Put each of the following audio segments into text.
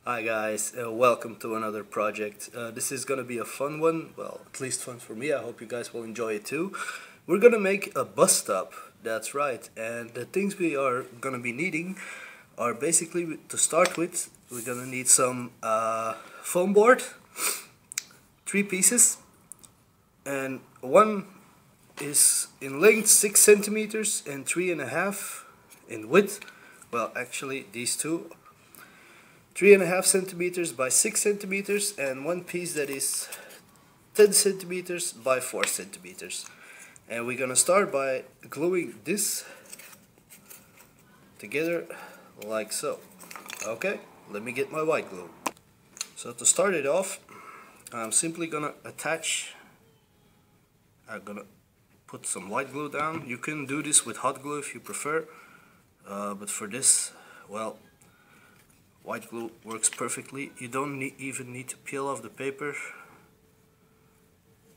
Hi guys, welcome to another project. This is gonna be a fun one, well, at least fun for me. I hope you guys will enjoy it too. We're gonna make a bus stop, that's right, and the things we are gonna be needing are basically, to start with, we're gonna need some foam board, 3 pieces, and one is in length 6 centimeters and 3.5 in width. Well, actually these two, 3.5 centimeters by 6 centimeters, and one piece that is 10 centimeters by 4 centimeters. And we're gonna start by gluing this together like so. Okay, let me get my white glue. So to start it off, I'm simply gonna I'm gonna put some white glue down. You can do this with hot glue if you prefer, but for this, well, white glue works perfectly. You don't even need to peel off the paper.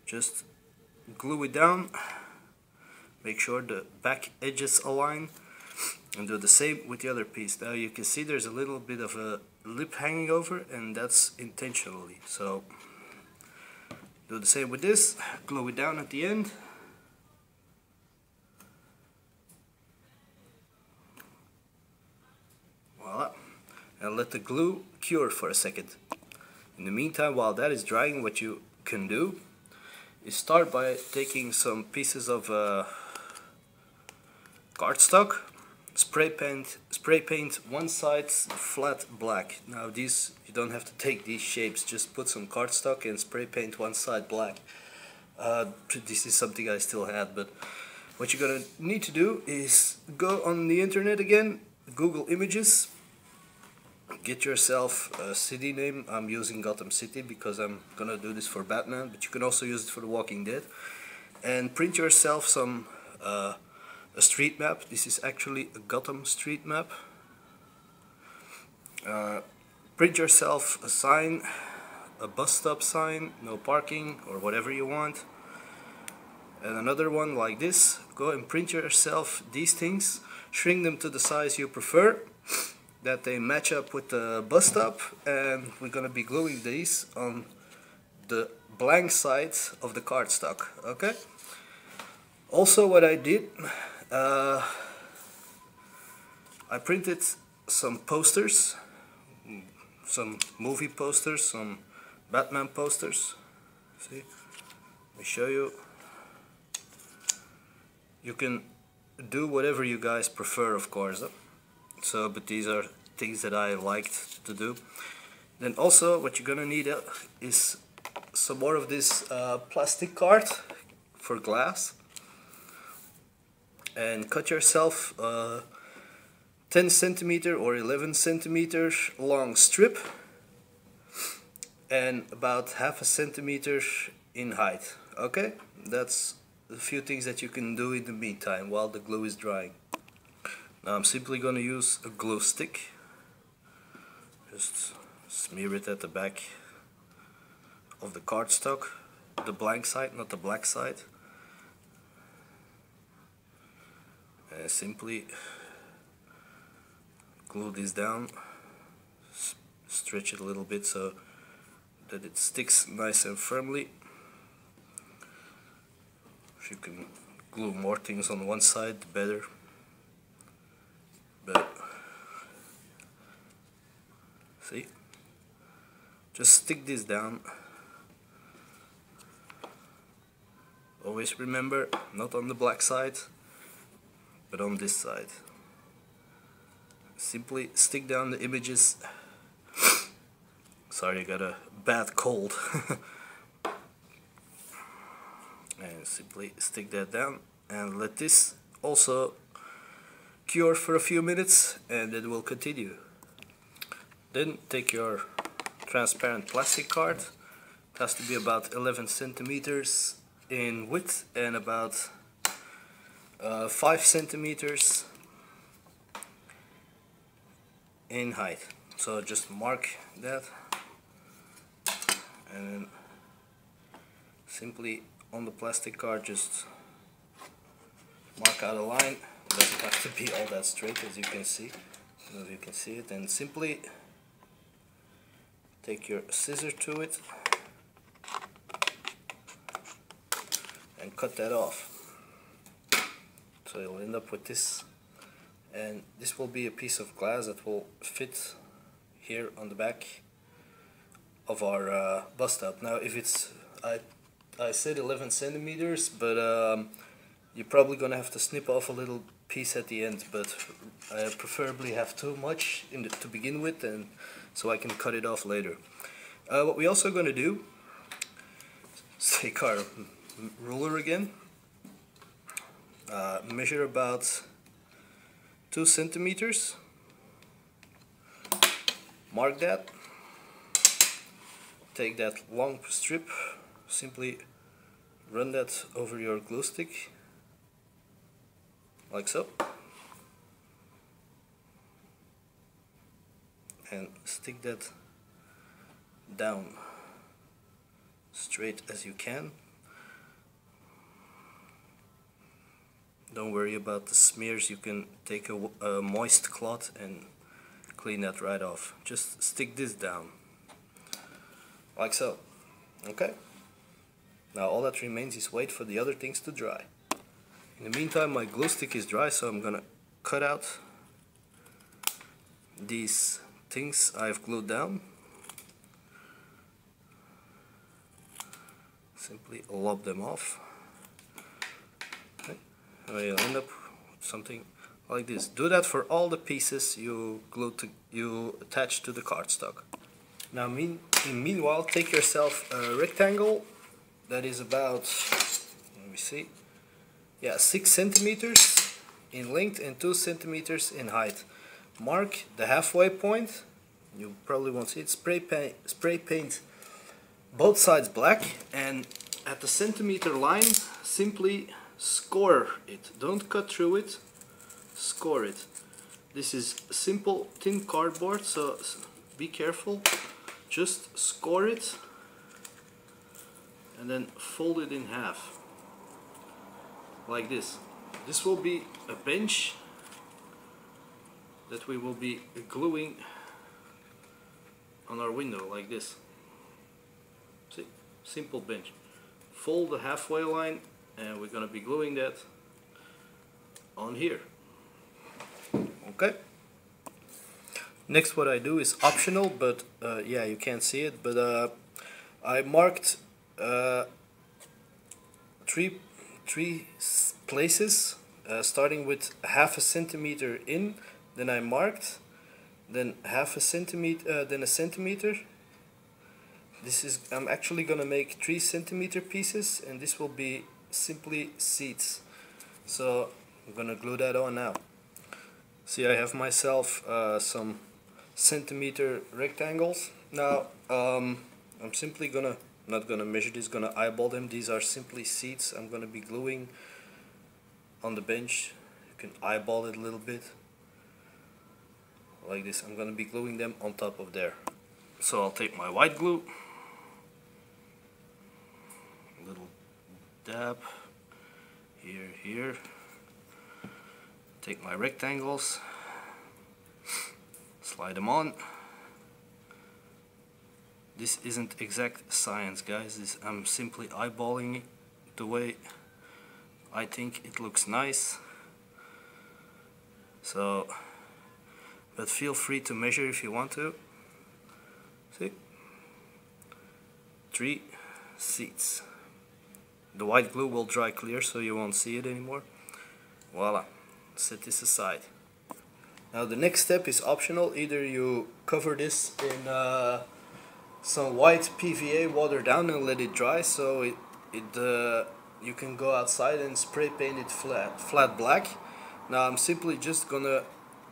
Just glue it down. Make sure the back edges align, and do the same with the other piece. Now you can see there's a little bit of a lip hanging over, and that's intentionally. So do the same with this. Glue it down at the end. Voila. And let the glue cure for a second. In the meantime, while that is drying, what you can do is start by taking some pieces of cardstock, spray paint one side flat black. Now these, you don't have to take these shapes, just put some cardstock and spray paint one side black. This is something I still had, but what you're gonna need to do is go on the internet again, Google images, get yourself a city name. I'm using Gotham City because I'm gonna do this for Batman, but you can also use it for The Walking Dead. And print yourself some a street map. This is actually a Gotham street map. Print yourself a sign, a bus stop sign, no parking, or whatever you want. And another one like this. Go and print yourself these things, shrink them to the size you prefer, that they match up with the bus stop, and we're gonna be gluing these on the blank side of the cardstock. Okay. Also, what I did, I printed some posters, some movie posters, some Batman posters. See, let me show you. You can do whatever you guys prefer, of course. So, but these are things that I liked to do. Then also what you're gonna need is some more of this plastic card for glass, and cut yourself a 10 centimeter or 11 centimeter long strip, and about half a centimeter in height. Okay, that's a few things that you can do in the meantime while the glue is drying. Now I'm simply going to use a glue stick. Just smear it at the back of the cardstock, the blank side, not the black side. And simply glue this down, stretch it a little bit so that it sticks nice and firmly. If you can glue more things on one side, the better. But see, just stick this down. Always remember, not on the black side, but on this side. Simply stick down the images. Sorry, I got a bad cold. And simply stick that down and let this also cure for a few minutes, and it will continue. Then take your transparent plastic card. It has to be about 11 centimeters in width and about 5 centimeters in height. So just mark that, and then simply on the plastic card just mark out a line. It doesn't have to be all that straight, as you can see. As you can see it, and simply take your scissor to it and cut that off. So you'll end up with this, and this will be a piece of glass that will fit here on the back of our bus stop. Now if it's, I said 11 centimeters, but you're probably gonna have to snip off a little piece at the end, but I preferably have too much to begin with, and so I can cut it off later. What we also gonna do is take our ruler again, measure about 2 centimeters, mark that, take that long strip, simply run that over your glue stick like so, and stick that down straight as you can. Don't worry about the smears, you can take a moist cloth and clean that right off. Just stick this down like so. Okay, now all that remains is wait for the other things to dry. In the meantime, my glue stick is dry, so I'm gonna cut out these things I've glued down. Simply lob them off. Okay. You'll end up with something like this. Do that for all the pieces you attach to the cardstock. Now meanwhile, take yourself a rectangle that is about, let me see, yeah, 6 centimeters in length and 2 centimeters in height. Mark the halfway point. You probably won't see it. Spray paint both sides black, and at the centimeter line simply score it. Don't cut through it, score it. This is simple thin cardboard, so be careful. Just score it and then fold it in half like this. This will be a bench that we will be gluing on our window like this. See? Simple bench. Fold the halfway line and we're gonna be gluing that on here. Okay? Next, what I do is optional, but yeah, you can't see it, but I marked three places, starting with half a centimeter in, then I marked, then half a centimeter, then a centimeter. This is, I'm actually gonna make 3 centimeter pieces, and this will be simply seats. So I'm gonna glue that on now. See, I have myself some centimeter rectangles. Now I'm simply not gonna measure this, gonna eyeball them. These are simply seats I'm gonna be gluing on the bench. You can eyeball it a little bit like this. I'm gonna be gluing them on top of there. So I'll take my white glue, a little dab here, take my rectangles, slide them on. This isn't exact science, guys. I'm simply eyeballing it the way I think it looks nice. So, but feel free to measure if you want to. See? 3 seats. The white glue will dry clear, so you won't see it anymore. Voila. Set this aside. Now the next step is optional. Either you cover this in some white PVA, water down, and let it dry, so you can go outside and spray paint it flat black. Now I'm simply just gonna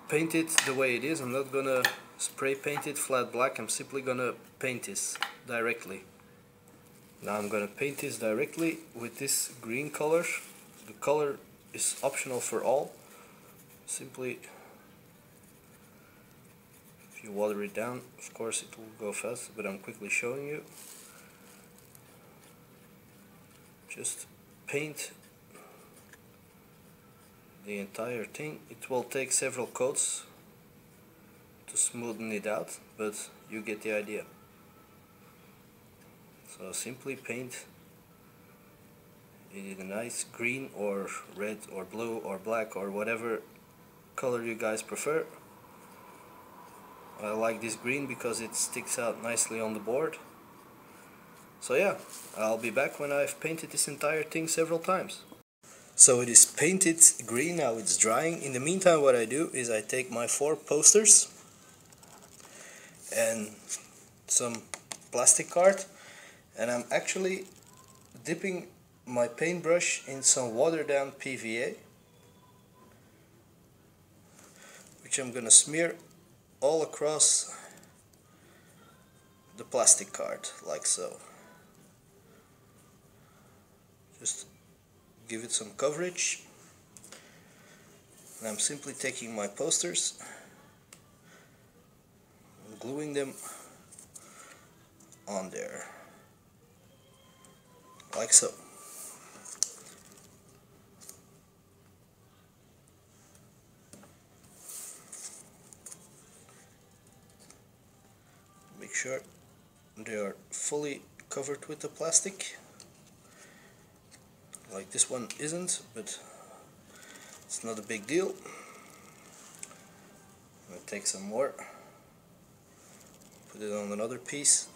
paint it the way it is. I'm not gonna spray paint it flat black. I'm simply gonna paint this directly. Now I'm gonna paint this directly with this green color. The color is optional for all. Simply, if you water it down, of course it will go fast, but I'm quickly showing you. Just paint the entire thing. It will take several coats to smoothen it out, but you get the idea. So simply paint a nice green or red or blue or black or whatever color you guys prefer. I like this green because it sticks out nicely on the board. So yeah, I'll be back when I've painted this entire thing several times. So it is painted green, now it's drying. In the meantime, what I do is I take my 4 posters and some plastic card, and I'm actually dipping my paintbrush in some watered down PVA, which I'm gonna smear all across the plastic card, like so. Just give it some coverage. And I'm simply taking my posters and gluing them on there, like so. Make sure they are fully covered with the plastic. Like this one isn't, but it's not a big deal. I'm going to take some more, put it on another piece,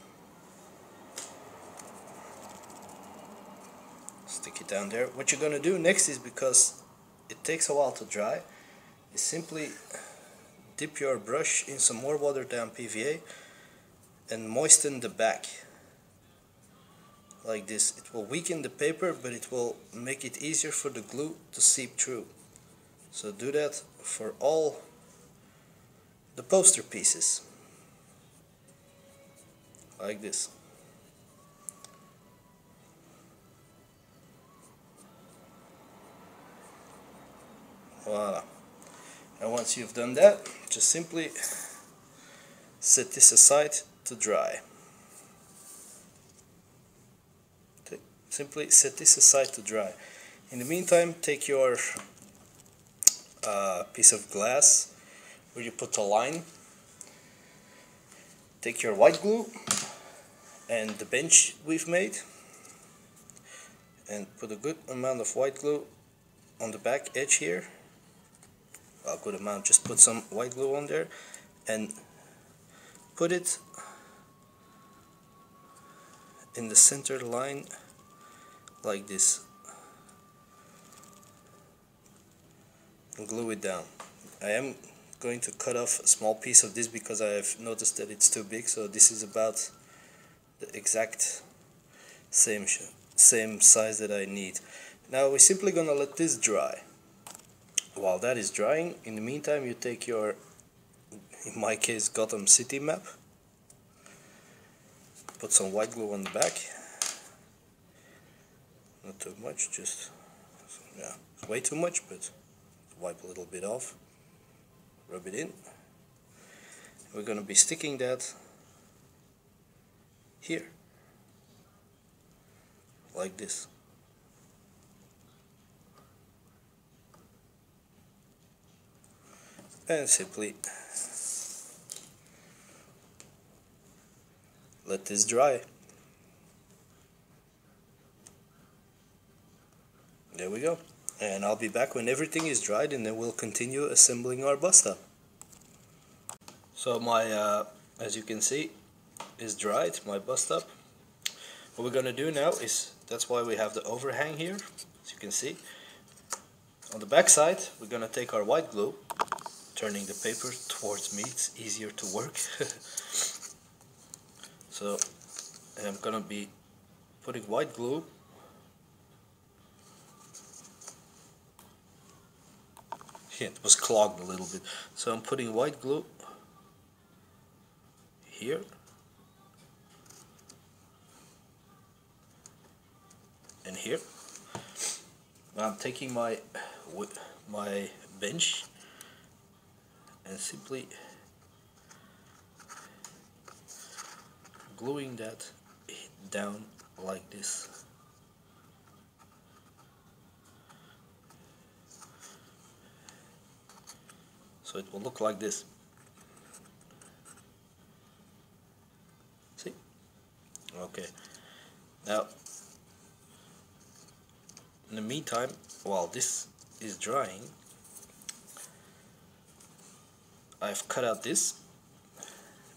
stick it down there. What you're going to do next is, because it takes a while to dry, is simply dip your brush in some more watered down PVA and moisten the back like this. It will weaken the paper, but it will make it easier for the glue to seep through. So do that for all the poster pieces, like this. Voila. And once you've done that, just simply set this aside to dry. Simply set this aside to dry. In the meantime, take your piece of glass where you put a line, take your white glue and the bench we've made, and put a good amount of white glue on the back edge here. Well, good amount, just put some white glue on there and put it in the center line like this, and glue it down. I am going to cut off a small piece of this because I have noticed that it's too big, so this is about the exact same size that I need. Now we're simply gonna let this dry. While that is drying, in the meantime, you take your, in my case, Gotham city map, put some white glue on the back, not too much, just, yeah, way too much, but wipe a little bit off, rub it in. We're going to be sticking that here, like this. And simply let this dry. There we go. And I'll be back when everything is dried, and then we'll continue assembling our Busstop. So my, as you can see, is dried, my Busstop. What we're gonna do now is, that's why we have the overhang here, as you can see. On the back side, we're gonna take our white glue, turning the paper towards me, it's easier to work. So, and I'm gonna be putting white glue it was clogged a little bit, so I'm putting white glue here, and here. Now I'm taking my bench and simply gluing that down like this. So it will look like this. See? Okay. Now, in the meantime, while this is drying, I've cut out this,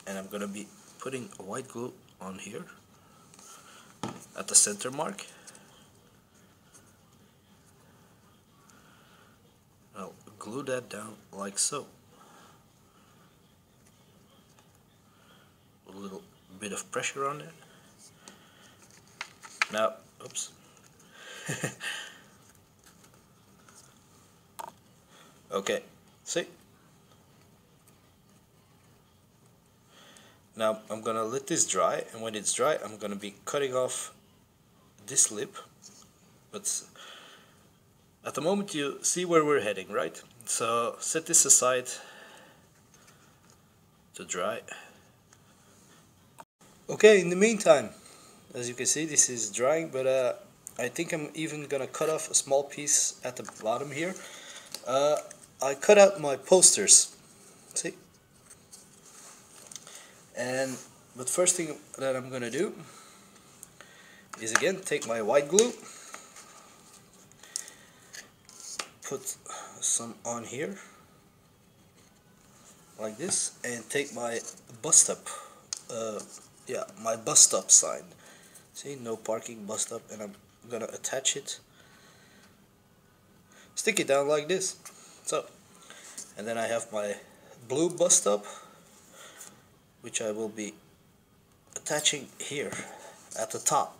and I'm gonna be putting a white glue on here at the center mark. I'll glue that down like so. A little bit of pressure on it. Now, oops. Okay, see? Now I'm gonna let this dry, and when it's dry I'm gonna be cutting off this lip. But at the moment you see where we're heading, right? So set this aside to dry. Okay, in the meantime, as you can see, this is drying, but I think I'm even gonna cut off a small piece at the bottom here. I cut out my posters, see? But first thing that I'm gonna do is again take my white glue, put some on here like this, and take my Busstop, my Busstop sign. See, no parking, Busstop, and I'm gonna attach it, stick it down like this. So, and then I have my blue Busstop, which I will be attaching here at the top.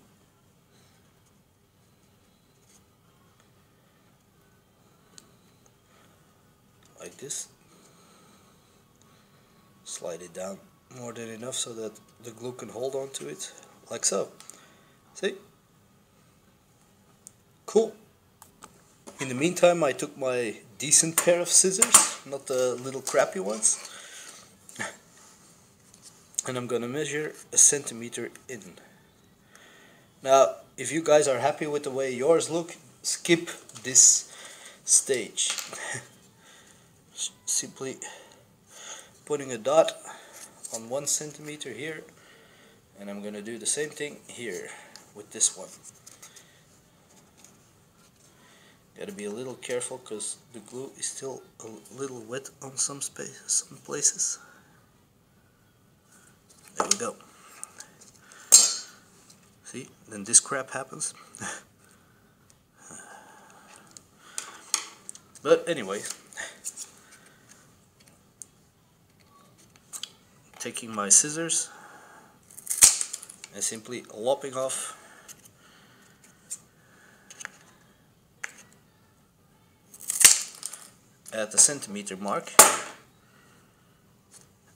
Like this. Slide it down more than enough so that the glue can hold on to it, like so. See? Cool. In the meantime, I took my decent pair of scissors, not the little crappy ones, and I'm gonna measure 1 centimeter in. Now, if you guys are happy with the way yours look, skip this stage. Simply putting a dot on 1 centimeter here, and I'm gonna do the same thing here with this one. Gotta be a little careful because the glue is still a little wet on some places. There we go. See, then this crap happens. But anyway, taking my scissors and simply lopping off at the centimeter mark,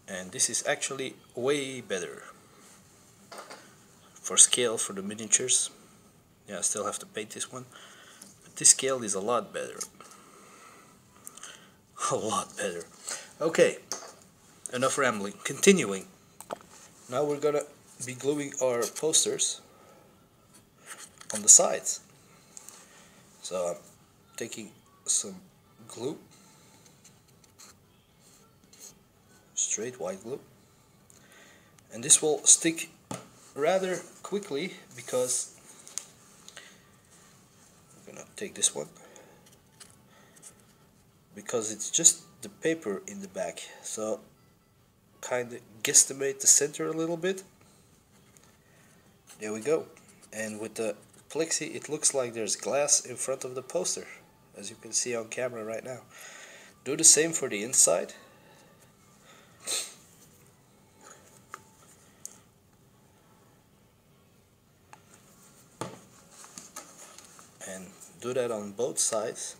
and this is actually way better for scale for the miniatures. Yeah, I still have to paint this one, but this scale is a lot better. A lot better. Okay, enough rambling. Continuing. Now we're gonna be gluing our posters on the sides. So I'm taking some glue, straight white glue, and this will stick rather quickly because I'm gonna take this one because it's just the paper in the back, so kind of guesstimate the center a little bit. There we go. And with the plexi it looks like there's glass in front of the poster, as you can see on camera right now. Do the same for the inside. And do that on both sides.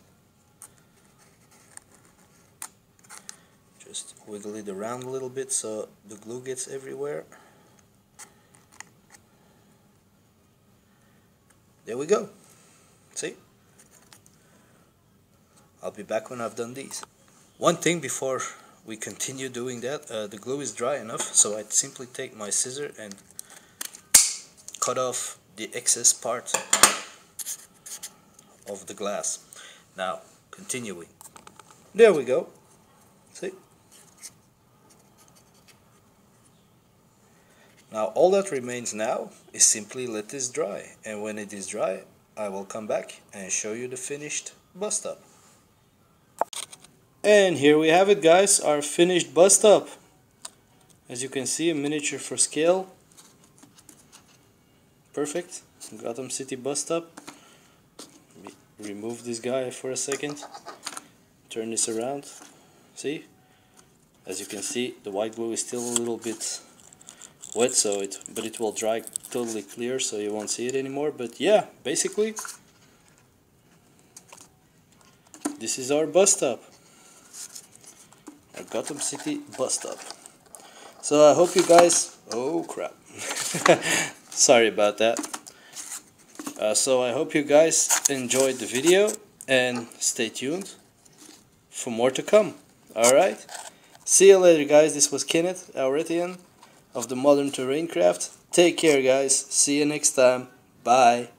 Just wiggle it around a little bit so the glue gets everywhere. There we go. See? I'll be back when I've done these. One thing before we continue doing that, the glue is dry enough, so I simply take my scissor and cut off the excess part of the glass. Now, continuing. There we go. See? Now all that remains now is simply let this dry, and when it is dry I will come back and show you the finished Busstop. And here we have it, guys, our finished Busstop. As you can see, a miniature for scale. Perfect. Gotham City Busstop. Remove this guy for a second. Turn this around. See? As you can see, the white glue is still a little bit wet, but it will dry totally clear, so you won't see it anymore. But yeah, basically, this is our Busstop. Our Gotham City Busstop. So I hope you guys... Oh crap. Sorry about that. So I hope you guys enjoyed the video and stay tuned for more to come. Alright? See you later, guys. This was Kenneth Auretian of the Modern Terrain Craft. Take care, guys. See you next time. Bye.